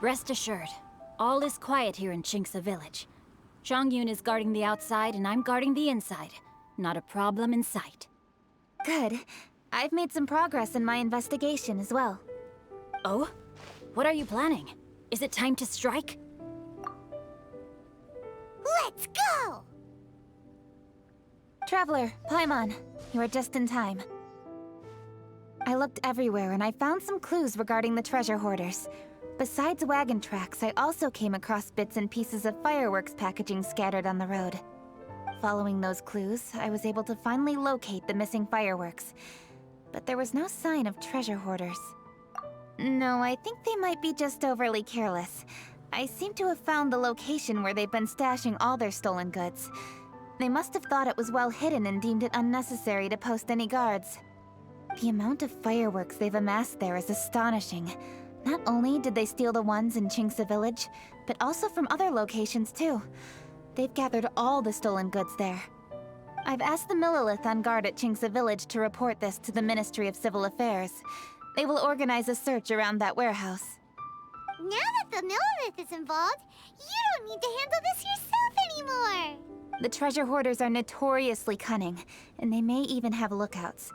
Rest assured, all is quiet here in Chinksa village. Chongyun is guarding the outside and I'm guarding the inside. Not a problem in sight. Good. I've made some progress in my investigation as well. Oh? What are you planning? Is it time to strike? Let's go! Traveler, Paimon, you are just in time. I looked everywhere and I found some clues regarding the treasure hoarders. Besides wagon tracks, I also came across bits and pieces of fireworks packaging scattered on the road. Following those clues, I was able to finally locate the missing fireworks. But there was no sign of treasure hoarders. No, I think they might be just overly careless. I seem to have found the location where they've been stashing all their stolen goods. They must have thought it was well hidden and deemed it unnecessary to post any guards. The amount of fireworks they've amassed there is astonishing. Not only did they steal the ones in Chinksa village, but also from other locations too. They've gathered all the stolen goods there. I've asked the Millilith on guard at Chinksa village to report this to the Ministry of Civil Affairs. They will organize a search around that warehouse. Now that the Millilith is involved, you don't need to handle this yourself anymore! The treasure hoarders are notoriously cunning, and they may even have lookouts.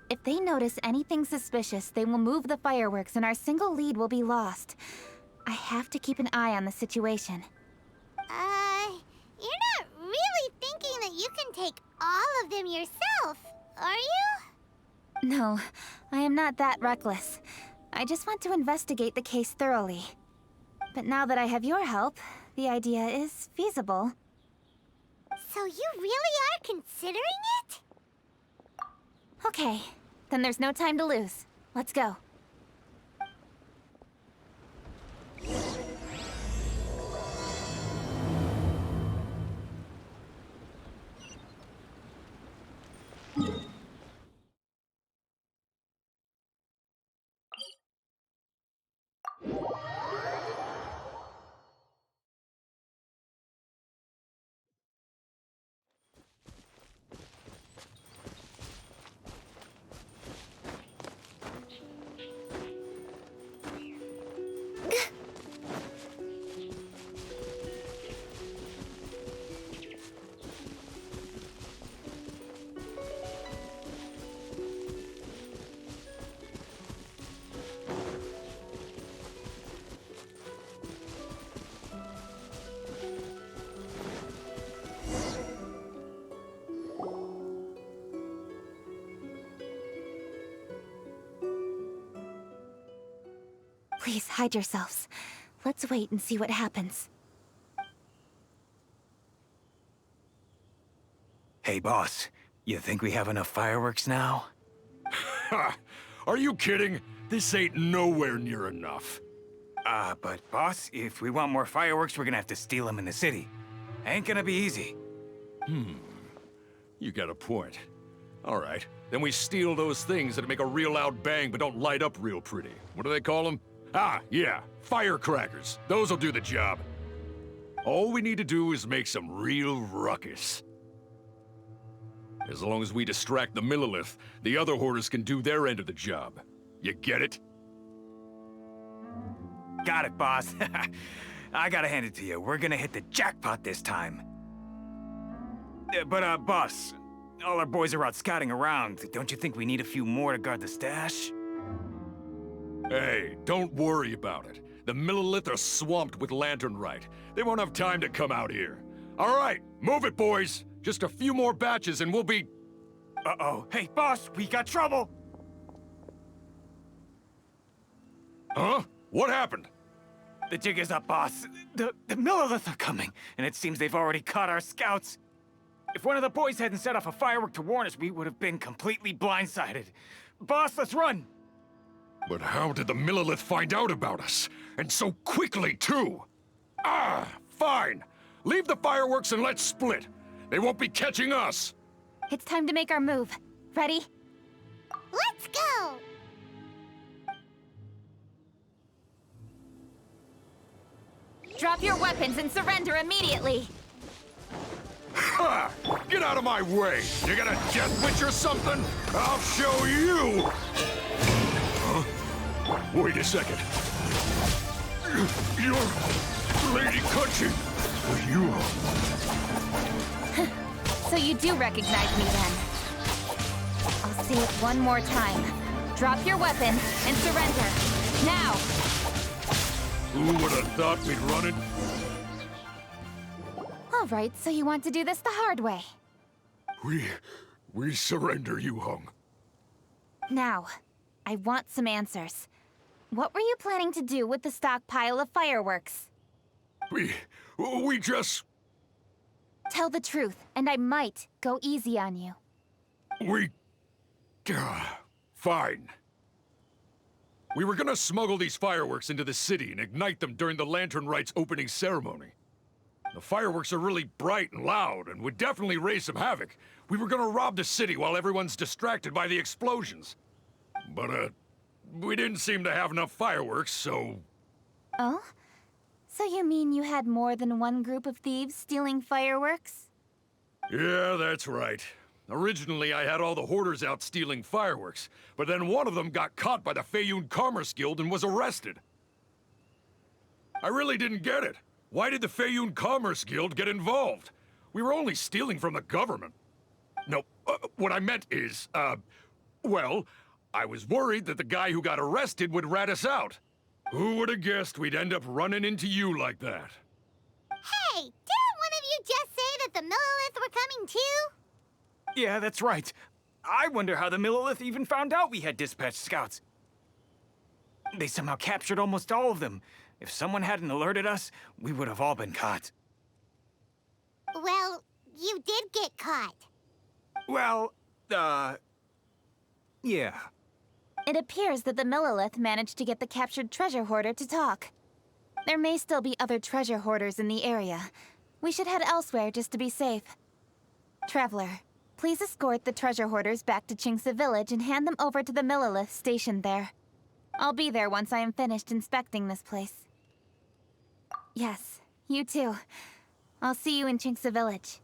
If they notice anything suspicious, they will move the fireworks and our single lead will be lost. I have to keep an eye on the situation. You're not really thinking that you can take all of them yourself, are you? No, I am not that reckless. I just want to investigate the case thoroughly. But now that I have your help, the idea is feasible. So you really are considering it? Okay, then there's no time to lose. Let's go. Please, hide yourselves. Let's wait and see what happens. Hey, boss. You think we have enough fireworks now? Ha! Are you kidding? This ain't nowhere near enough. But boss, if we want more fireworks, we're gonna have to steal them in the city. Ain't gonna be easy. You got a point. All right, then we steal those things that make a real loud bang but don't light up real pretty. What do they call them? Ah, yeah, firecrackers. Those'll do the job. All we need to do is make some real ruckus. As long as we distract the Millilith, the other hoarders can do their end of the job. You get it? Got it, boss. I gotta hand it to you. We're gonna hit the jackpot this time. But, boss, all our boys are out scouting around. Don't you think we need a few more to guard the stash? Hey, don't worry about it. The Millilith are swamped with Lantern Rite. They won't have time to come out here. All right, move it, boys. Just a few more batches and we'll be... Uh-oh. Hey, boss, we got trouble! Huh? What happened? The jig is up, boss. The Millilith are coming, and it seems they've already caught our scouts. If one of the boys hadn't set off a firework to warn us, we would have been completely blindsided. Boss, let's run! But how did the Millilith find out about us? And so quickly, too? Ah, fine. Leave the fireworks and let's split. They won't be catching us. It's time to make our move. Ready? Let's go! Drop your weapons and surrender immediately! Ha! Get out of my way! You got a death witch or something? I'll show you! Huh? Wait a second. You're Lady Kutching. You. So you do recognize me then. I'll say it one more time. Drop your weapon and surrender. Now! Who would have thought we'd run it? All right, so you want to do this the hard way. We surrender, Yu Hong. Now, I want some answers. What were you planning to do with the stockpile of fireworks? We just... Tell the truth, and I might go easy on you. Fine. We were gonna smuggle these fireworks into the city and ignite them during the Lantern Rite's opening ceremony. The fireworks are really bright and loud, and would definitely raise some havoc. We were gonna rob the city while everyone's distracted by the explosions. But, we didn't seem to have enough fireworks, so... Oh? So you mean you had more than one group of thieves stealing fireworks? Yeah, that's right. Originally, I had all the hoarders out stealing fireworks, but then one of them got caught by the Feiyun Commerce Guild and was arrested. I really didn't get it. Why did the Feiyun Commerce Guild get involved? We were only stealing from the government. No, what I meant is, well, I was worried that the guy who got arrested would rat us out. Who would have guessed we'd end up running into you like that? Hey, didn't one of you just say that the Millilith were coming too? Yeah, that's right. I wonder how the Millilith even found out we had dispatched scouts. They somehow captured almost all of them. If someone hadn't alerted us, we would have all been caught. Well, you did get caught. Well, yeah. It appears that the Millilith managed to get the captured treasure hoarder to talk. There may still be other treasure hoarders in the area. We should head elsewhere just to be safe. Traveler, please escort the treasure hoarders back to Chingsa Village and hand them over to the Millilith stationed there. I'll be there once I am finished inspecting this place. Yes, you too. I'll see you in Chingsa Village.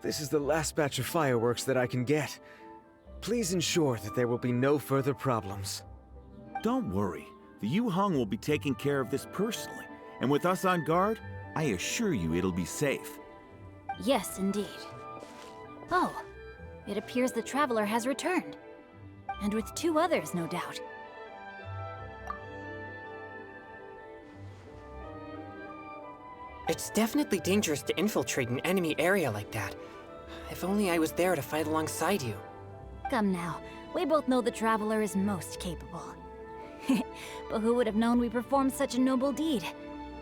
This is the last batch of fireworks that I can get. Please ensure that there will be no further problems. Don't worry. The Yu Hong will be taking care of this personally. And with us on guard, I assure you it'll be safe. Yes, indeed. Oh, it appears the Traveler has returned. And with 2 others, no doubt. It's definitely dangerous to infiltrate an enemy area like that. If only I was there to fight alongside you. Come now, we both know the Traveler is most capable. But who would have known we performed such a noble deed?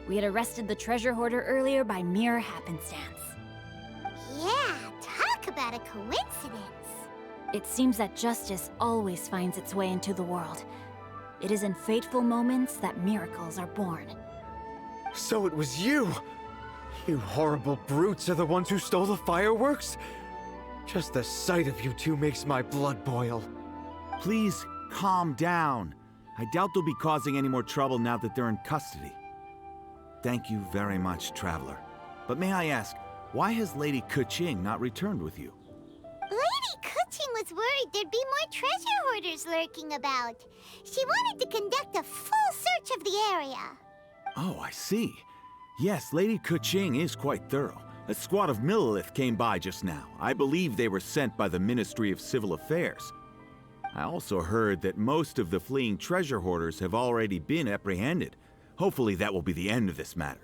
We had arrested the treasure hoarder earlier by mere happenstance. Yeah, talk about a coincidence. It seems that justice always finds its way into the world. It is in fateful moments that miracles are born. So it was you! You horrible brutes are the ones who stole the fireworks? Just the sight of you two makes my blood boil. Please, calm down. I doubt they'll be causing any more trouble now that they're in custody. Thank you very much, Traveler. But may I ask, why has Lady Keqing not returned with you? Lady Kuching was worried there'd be more treasure hoarders lurking about. She wanted to conduct a full search of the area. Oh, I see. Yes, Lady Keqing is quite thorough. A squad of Millilith came by just now. I believe they were sent by the Ministry of Civil Affairs. I also heard that most of the fleeing treasure hoarders have already been apprehended. Hopefully that will be the end of this matter.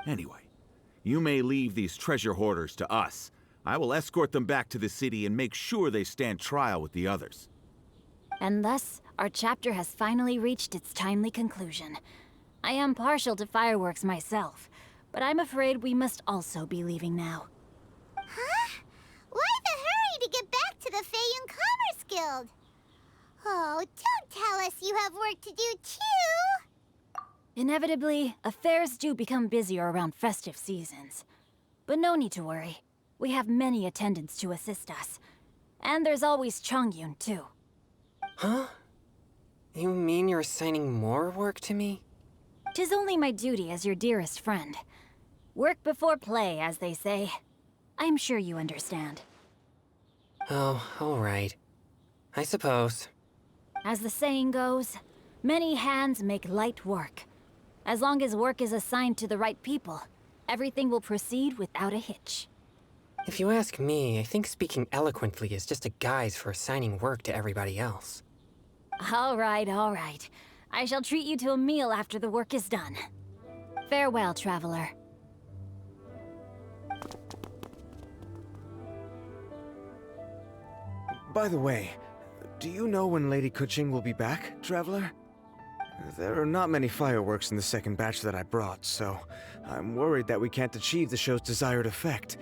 Anyway, you may leave these treasure hoarders to us. I will escort them back to the city and make sure they stand trial with the others. And thus, our chapter has finally reached its timely conclusion. I am partial to fireworks myself, But I'm afraid we must also be leaving now. Huh? Why the hurry to get back to the Feiyun Commerce Guild? Oh, don't tell us you have work to do too! Inevitably, affairs do become busier around festive seasons. But no need to worry. We have many attendants to assist us. And there's always Chongyun, too. Huh? You mean you're assigning more work to me? 'Tis only my duty as your dearest friend. Work before play, as they say. I'm sure you understand. Oh, all right. I suppose. As the saying goes, many hands make light work. As long as work is assigned to the right people, everything will proceed without a hitch. If you ask me, I think speaking eloquently is just a guise for assigning work to everybody else. All right, all right. I shall treat you to a meal after the work is done. Farewell, traveler. By the way, do you know when Lady Kuching will be back, Traveler? There are not many fireworks in the second batch that I brought, so I'm worried that we can't achieve the show's desired effect.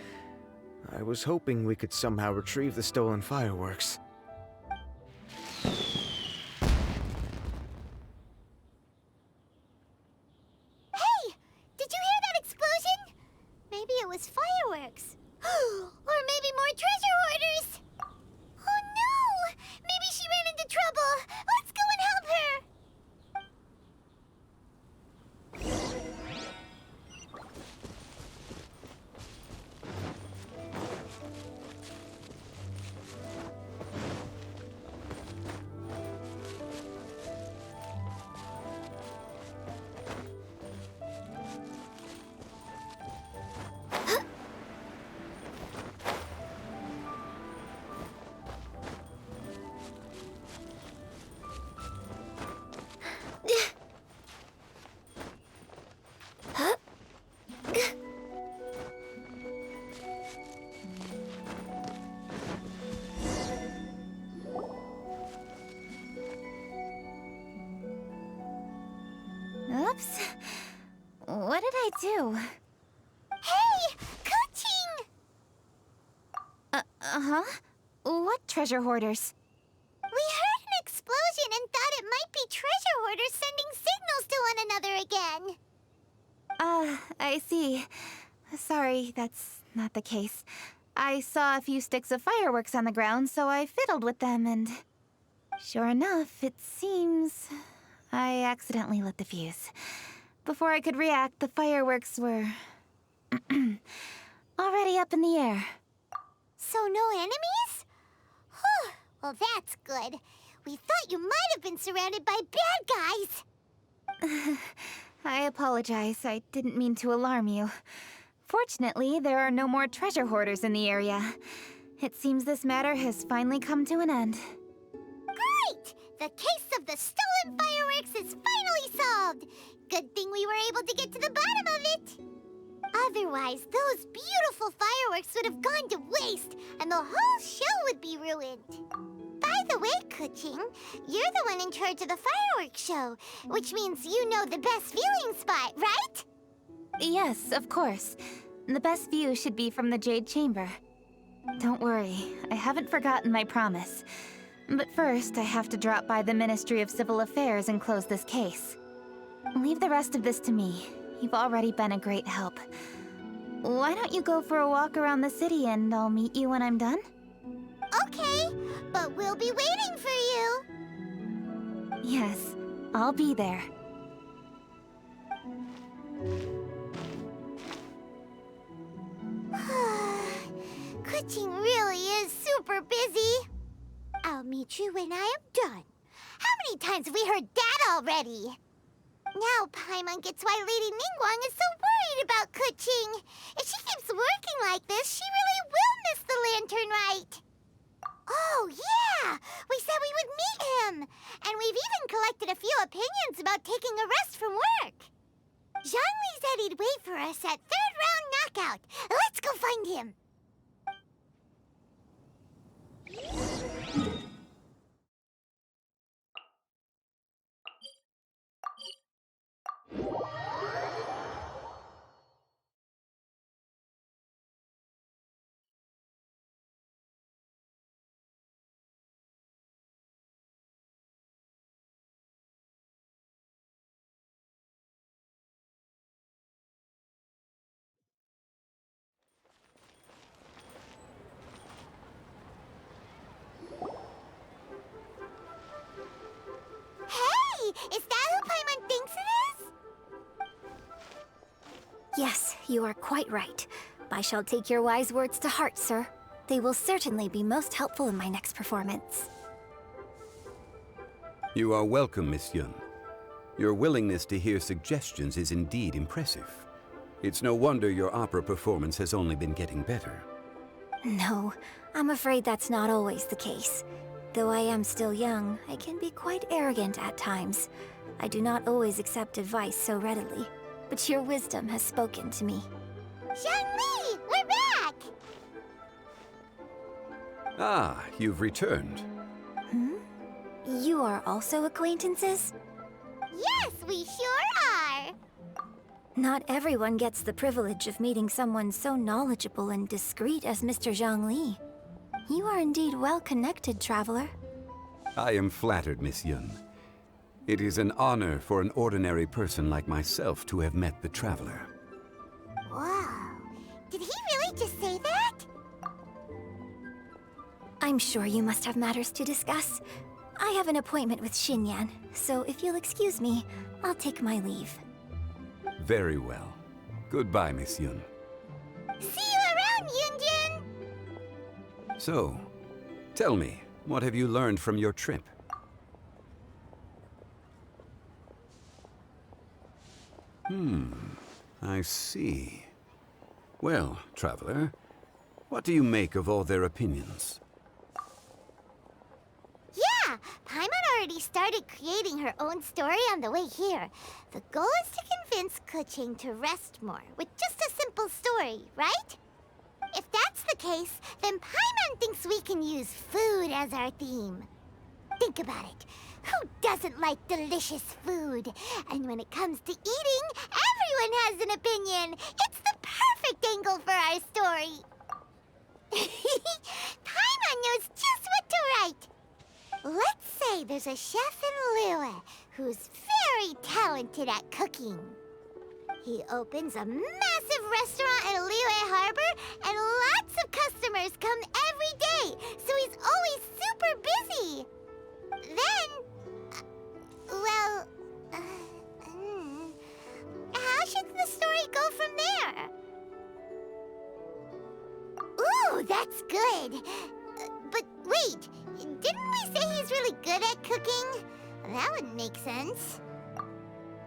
I was hoping we could somehow retrieve the stolen fireworks. Hey! Did you hear that explosion? Maybe it was fireworks. Or maybe more treasure hoarders! Oh no! Maybe she ran into trouble! Let's go and help her! Oops. What did I do? Hey! Kuching! Uh-huh? What treasure hoarders? We heard an explosion and thought it might be treasure hoarders sending signals to one another again. I see. Sorry, that's not the case. I saw a few sticks of fireworks on the ground, so I fiddled with them, and... Sure enough, it seems... I accidentally lit the fuse. Before I could react, the fireworks were... already up in the air. So no enemies? Whew, well that's good. We thought you might have been surrounded by bad guys. I apologize. I didn't mean to alarm you. Fortunately, there are no more treasure hoarders in the area. It seems this matter has finally come to an end. Great! The case of the stolen fireworks is finally solved. Good thing we were able to get to the bottom of it. Otherwise, those beautiful fireworks would have gone to waste, and the whole show would be ruined. By the way, Kuching, you're the one in charge of the fireworks show, which means you know the best viewing spot, right? Yes, of course. The best view should be from the Jade Chamber. Don't worry, I haven't forgotten my promise. But first, I have to drop by the Ministry of Civil Affairs and close this case. Leave the rest of this to me. You've already been a great help. Why don't you go for a walk around the city and I'll meet you when I'm done? Okay, but we'll be waiting for you. Yes, I'll be there. Kuching really is super busy. I'll meet you when I am done. How many times have we heard that already? Now Paimon gets why Lady Ningguang is so worried about Kuching. If she keeps working like this, she really will miss the Lantern Rite. Oh, yeah! We said we would meet him! And we've even collected a few opinions about taking a rest from work. Zhongli said he'd wait for us at third round knockout. Let's go find him! Yes, you are quite right. I shall take your wise words to heart, sir. They will certainly be most helpful in my next performance. You are welcome, Miss Yun. Your willingness to hear suggestions is indeed impressive. It's no wonder your opera performance has only been getting better. No, I'm afraid that's not always the case. Though I am still young, I can be quite arrogant at times. I do not always accept advice so readily, but your wisdom has spoken to me. Zhongli, we're back! Ah, you've returned. You are also acquaintances? Yes, we sure are! Not everyone gets the privilege of meeting someone so knowledgeable and discreet as Mr. Zhongli. You are indeed well-connected, traveler. I am flattered, Miss Yun. It is an honor for an ordinary person like myself to have met the Traveler. Whoa. Did he really just say that? I'm sure you must have matters to discuss. I have an appointment with Xinyan, so if you'll excuse me, I'll take my leave. Very well. Goodbye, Miss Yun. See you around, Yunjin! So, tell me, what have you learned from your trip? I see. Well, Traveler, what do you make of all their opinions? Yeah, Paimon already started creating her own story on the way here. The goal is to convince Kuching to rest more with just a simple story, right? If that's the case, then Paimon thinks we can use food as our theme. Think about it. Who doesn't like delicious food? And when it comes to eating, everyone has an opinion. It's the perfect angle for our story. Paimon knows just what to write. Let's say there's a chef in Liyue who's very talented at cooking. He opens a massive restaurant in Liyue Harbor, and lots of customers come every day, so he's always super busy. Then, how should the story go from there? Ooh, that's good. But wait, didn't we say he's really good at cooking? That would make sense.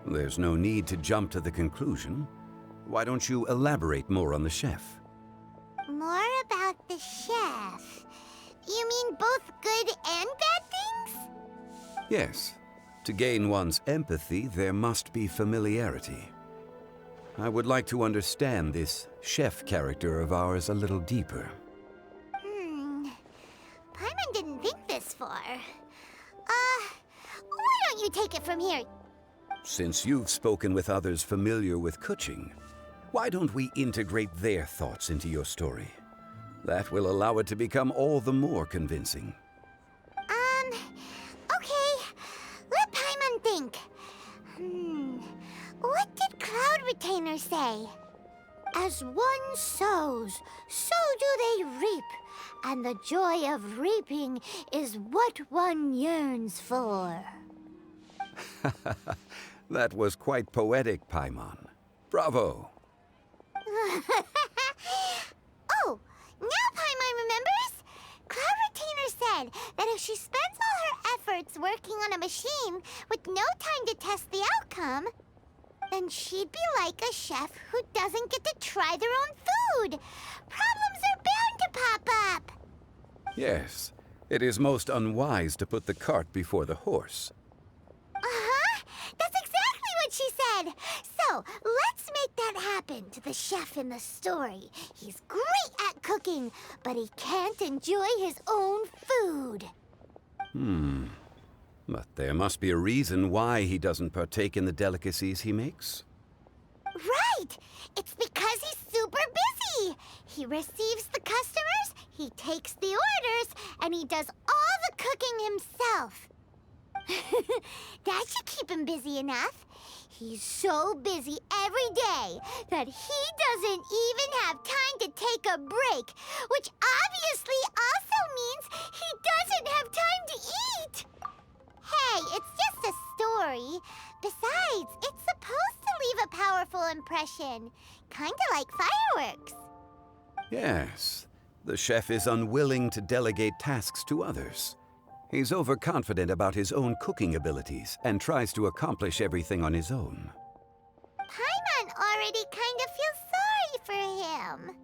There's no need to jump to the conclusion. Why don't you elaborate more on the chef? More about the chef. You mean both good and bad things? Yes. To gain one's empathy, there must be familiarity. I would like to understand this chef character of ours a little deeper. Paimon didn't think this far. Why don't you take it from here? Since you've spoken with others familiar with Kuching, why don't we integrate their thoughts into your story? That will allow it to become all the more convincing. Okay. Let Paimon think. What did Cloud Retainer say? As one sows, so do they reap. And the joy of reaping is what one yearns for. That was quite poetic, Paimon. Bravo! Oh, now Paimon remembers? Cloud Retainer said that if she spends all her efforts working on a machine with no time to test the outcome, then she'd be like a chef who doesn't get to try their own food. Problems are bound to pop up. Yes, it is most unwise to put the cart before the horse. Uh-huh. That's exactly what she said. So, let's make that happen to the chef in the story. He's great at cooking, but he can't enjoy his own food. But there must be a reason why he doesn't partake in the delicacies he makes. Right! It's because he's super busy. He receives the customers, he takes the orders, and he does all the cooking himself. That should keep him busy enough. He's so busy every day that he doesn't even have time to take a break, which obviously also means he doesn't have time to eat. Hey, it's just a story. Besides, it's supposed to leave a powerful impression. Kinda like fireworks. Yes, the chef is unwilling to delegate tasks to others. He's overconfident about his own cooking abilities and tries to accomplish everything on his own. Paimon already kind of feels sorry for him.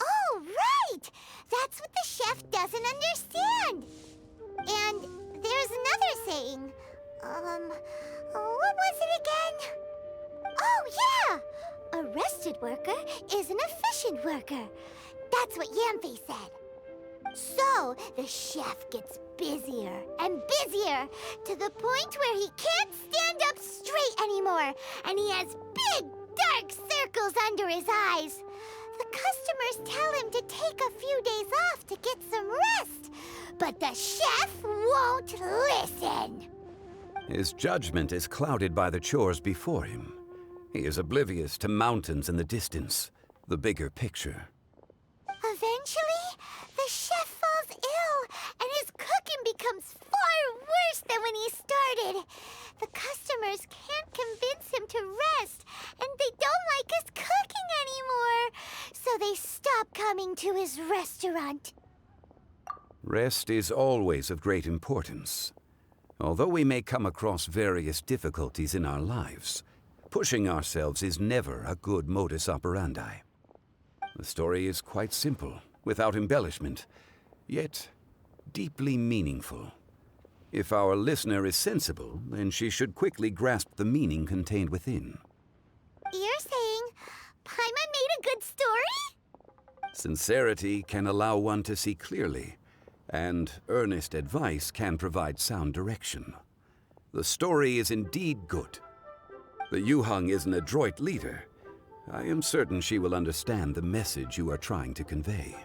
Oh, right! That's what the chef doesn't understand. And there's another saying. What was it again? Oh, yeah! A rested worker is an efficient worker. That's what Yamfe said. So, the chef gets busier and busier to the point where he can't stand up straight anymore, and he has big, dark circles under his eyes. The customers tell him to take a few days off to get some rest, but the chef won't listen. His judgment is clouded by the chores before him. He is oblivious to mountains in the distance, the bigger picture. Eventually, the chef falls ill, and his cooking becomes far worse than when he started. The customers can't convince him to rest, and they don't like his cooking anymore, so they stop coming to his restaurant. Rest is always of great importance. Although we may come across various difficulties in our lives, pushing ourselves is never a good modus operandi. The story is quite simple, without embellishment, yet deeply meaningful. If our listener is sensible, then she should quickly grasp the meaning contained within. You're saying Paimon made a good story? Sincerity can allow one to see clearly, and earnest advice can provide sound direction. The story is indeed good. The Yuhang is an adroit leader. I am certain she will understand the message you are trying to convey.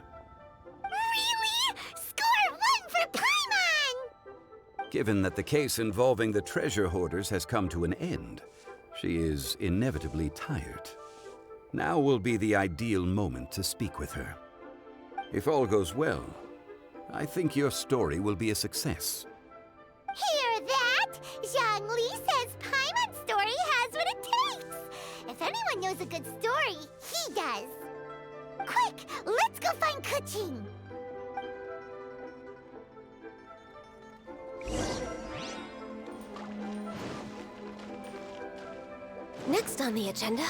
Really? Score 1 for Paimon! Given that the case involving the treasure hoarders has come to an end, she is inevitably tired. Now will be the ideal moment to speak with her. If all goes well, I think your story will be a success. Hear that? Zhang Li says Paimon's story has what it takes. If anyone knows a good story, he does. Quick, let's go find Kuching. Next on the agenda.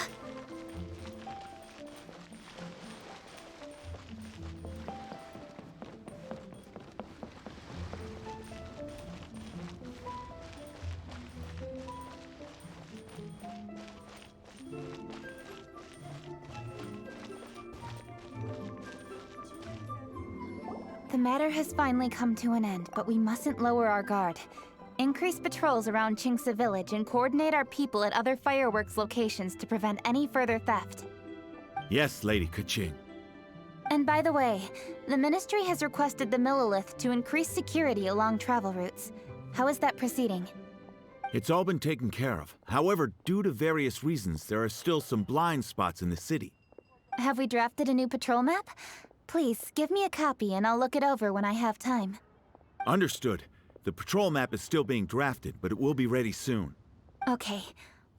The matter has finally come to an end, but we mustn't lower our guard. Increase patrols around Chingsa Village and coordinate our people at other fireworks locations to prevent any further theft. Yes, Lady Kuching. And by the way, the Ministry has requested the Millilith to increase security along travel routes. How is that proceeding? It's all been taken care of. However, due to various reasons, there are still some blind spots in the city. Have we drafted a new patrol map? Please, give me a copy and I'll look it over when I have time. Understood. The patrol map is still being drafted, but it will be ready soon. Okay.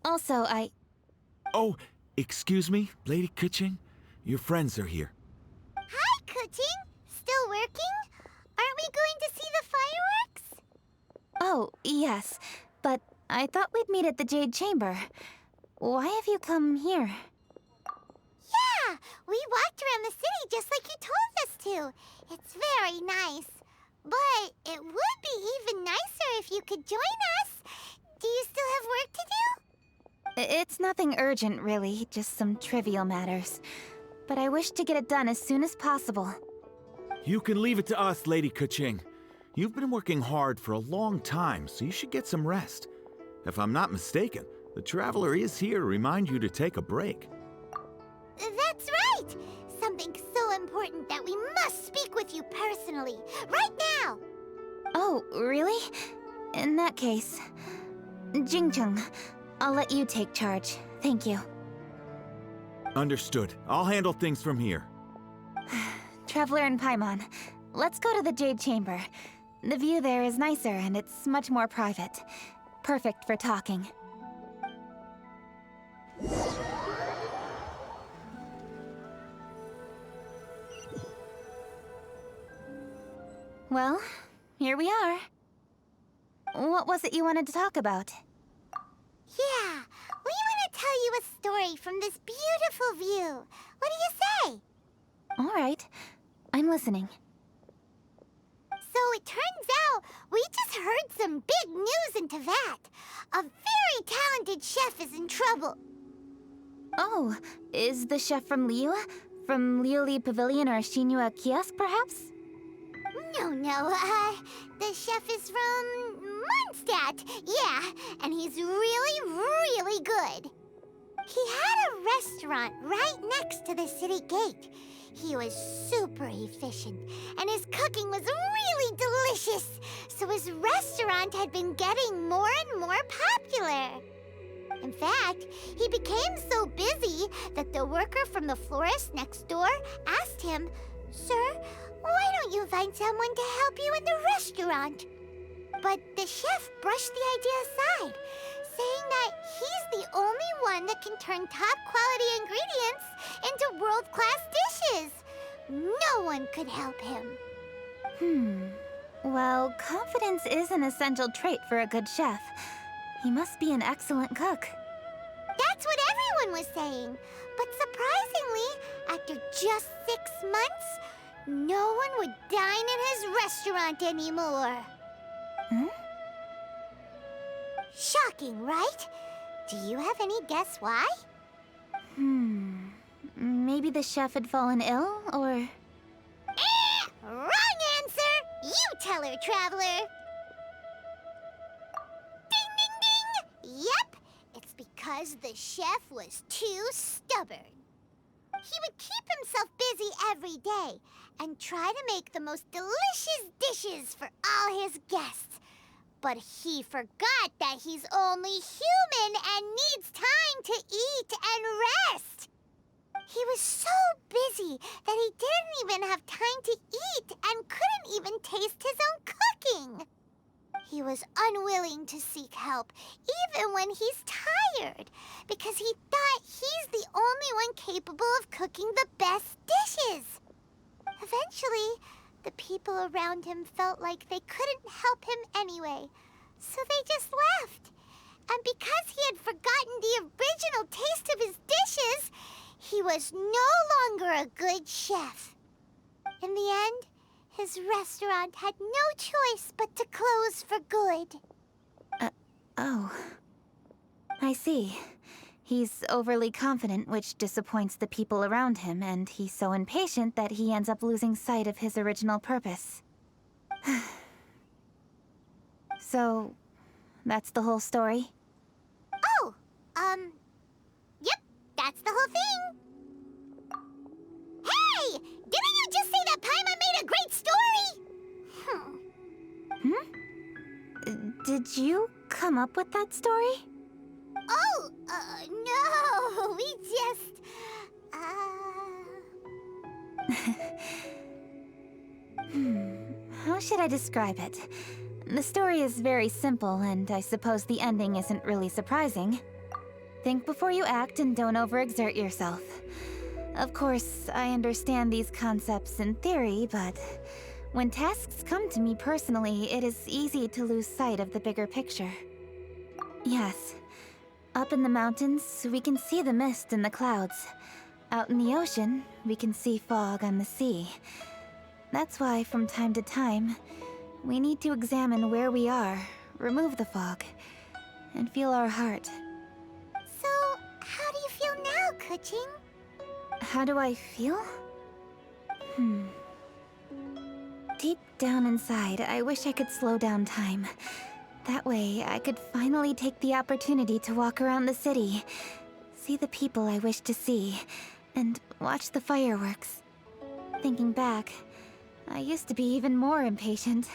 Also, Oh, excuse me, Lady Kuching? Your friends are here. Hi, Kuching. Still working? Aren't we going to see the fireworks? Oh, yes. But I thought we'd meet at the Jade Chamber. Why have you come here? Yeah, we walked around the city just like you told us to. It's very nice. But it would be even nicer if you could join us. Do you still have work to do? It's nothing urgent, really. Just some trivial matters. But I wish to get it done as soon as possible. You can leave it to us, Lady Kuching. You've been working hard for a long time, so you should get some rest. If I'm not mistaken, the Traveler is here to remind you to take a break. That's right! Something so important that we must speak with you personally, right now! Oh, really? In that case... Jingcheng, I'll let you take charge. Thank you. Understood. I'll handle things from here. Traveler and Paimon, let's go to the Jade Chamber. The view there is nicer and it's much more private. perfect for talking. Well, here we are. What was it you wanted to talk about? Yeah, we want to tell you a story from this beautiful view. What do you say? All right, I'm listening. So it turns out we just heard some big news in Teyvat. A very talented chef is in trouble. Oh, is the chef from Liyue? From Liuli Pavilion or Shinua Kiosk, perhaps? No, the chef is from Mondstadt. Yeah, and he's really, really good. He had a restaurant right next to the city gate. He was super efficient, and his cooking was really delicious. So his restaurant had been getting more and more popular. In fact, he became so busy that the worker from the florist next door asked him, "Sir, why don't you find someone to help you in the restaurant?" But the chef brushed the idea aside, saying that he's the only one that can turn top-quality ingredients into world-class dishes. No one could help him. Well, confidence is an essential trait for a good chef. He must be an excellent cook. That's what everyone was saying. But surprisingly, after just 6 months, no one would dine in his restaurant anymore. Shocking, right? Do you have any guess why? Maybe the chef had fallen ill, or... Wrong answer! You tell her, Traveler! Ding, ding, ding! Yep, it's because the chef was too stubborn. He would keep himself busy every day and try to make the most delicious dishes for all his guests. But he forgot that he's only human and needs time to eat and rest. He was so busy that he didn't even have time to eat and couldn't even taste his own cooking. He was unwilling to seek help, even when he's tired, because he thought he's the only one capable of cooking the best dishes. Eventually, the people around him felt like they couldn't help him anyway, so they just left. And because he had forgotten the original taste of his dishes, he was no longer a good chef. In the end, his restaurant had no choice but to close for good. Oh. I see. He's overly confident, which disappoints the people around him, and he's so impatient that he ends up losing sight of his original purpose. So, that's the whole story? Oh, yep, that's the whole thing. Hey! Didn't you just say that Paimon made a great story? Did you come up with that story? Oh, no, we just, How should I describe it? The story is very simple, and I suppose the ending isn't really surprising. Think before you act and don't overexert yourself. Of course, I understand these concepts in theory, but when tasks come to me personally, it is easy to lose sight of the bigger picture. Yes. Up in the mountains, we can see the mist in the clouds. Out in the ocean, we can see fog on the sea. That's why, from time to time, we need to examine where we are, remove the fog, and feel our heart. So, how do you feel now, Kuching? How do I feel? Deep down inside, I wish I could slow down time. That way, I could finally take the opportunity to walk around the city, see the people I wish to see, and watch the fireworks. Thinking back, I used to be even more impatient.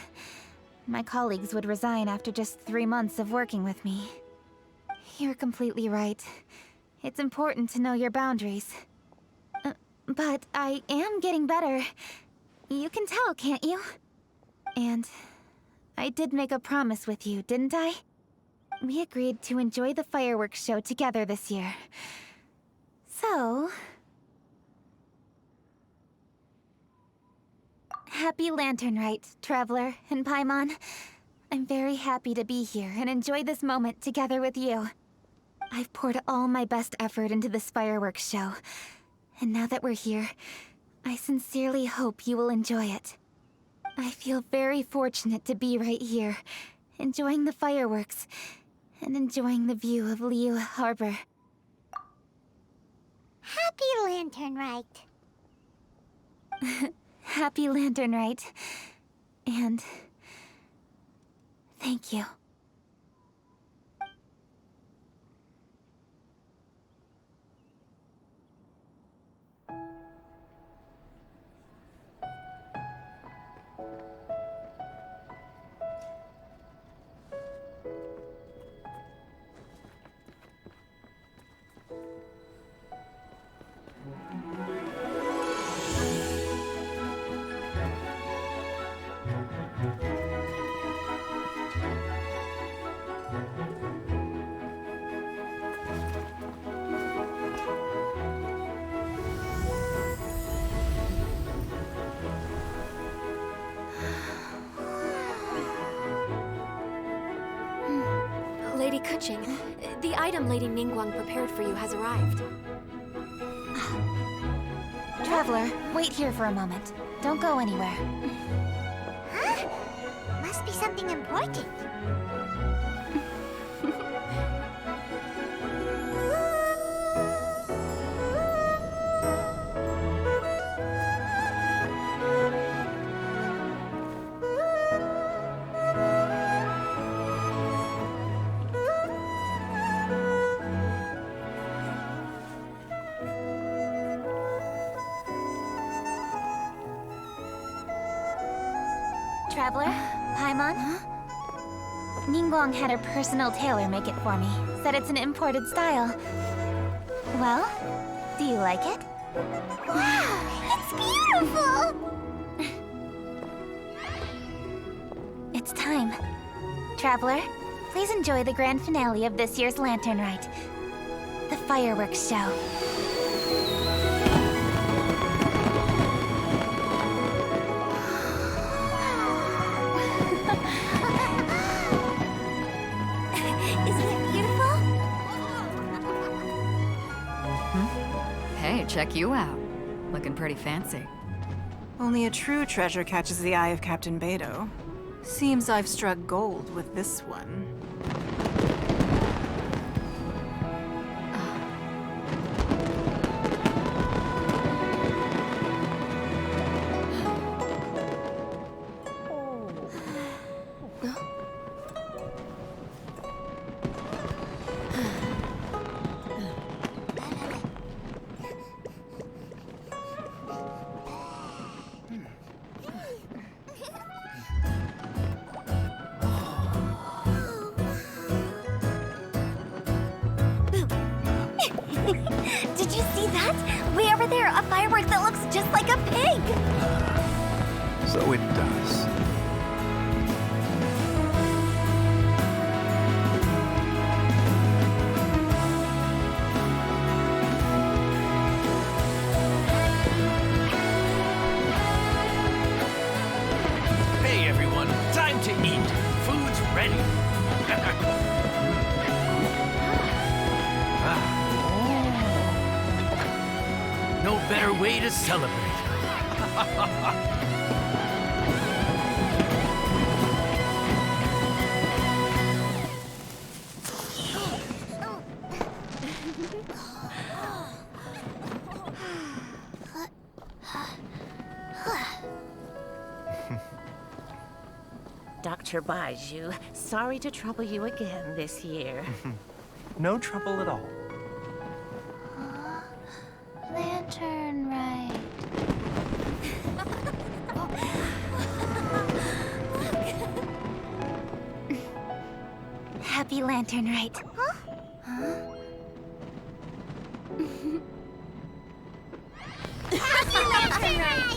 My colleagues would resign after just 3 months of working with me. You're completely right. It's important to know your boundaries. But I am getting better. You can tell, can't you? And I did make a promise with you, didn't I? we agreed to enjoy the fireworks show together this year. So... Happy Lantern Rite, Traveler and Paimon. I'm very happy to be here and enjoy this moment together with you. I've poured all my best effort into this fireworks show, and now that we're here, I sincerely hope you will enjoy it. I feel very fortunate to be right here, enjoying the fireworks, and enjoying the view of Liyue Harbor. Happy Lantern Rite. Happy Lantern Rite. And... thank you. Lady Kuching, the item Lady Ningguang prepared for you has arrived. Traveler, wait here for a moment. Don't go anywhere. Huh? Must be something important. Traveler, Paimon? Ningguang had her personal tailor make it for me. Said it's an imported style. Well, do you like it? Wow, it's beautiful! It's time. Traveler, please enjoy the grand finale of this year's Lantern Rite. The fireworks show. Hey, check you out. Looking pretty fancy. Only a true treasure catches the eye of Captain Beidou. Seems I've struck gold with this one. Did you see that? Way over there, a firework that looks just like a pig! So it does. Hey everyone, time to eat. Food's ready. No better way to celebrate. Dr. Baiju, sorry to trouble you again this year. No trouble at all. Lantern Rite. Happy Lantern Rite. Happy Lantern Rite!